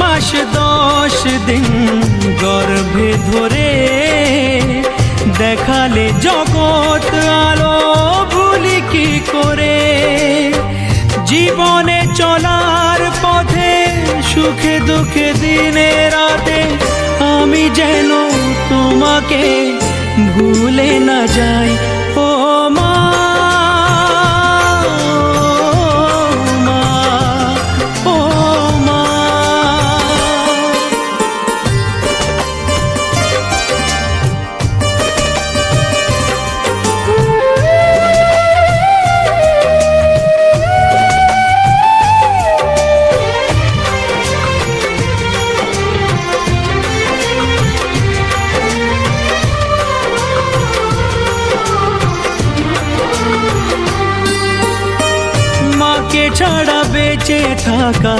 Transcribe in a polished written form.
মাস 10 দিন গর্ভে ধরে দেখালে জগৎ আলো ভুলি কি করে। জীবনে চলার পথে সুখে দুঃখে দিনে রাতে আমি যেন তোমাকে ভুলে না যাই। ও মা, ও মা। মাকে ছাড়া বেঁচে থাকা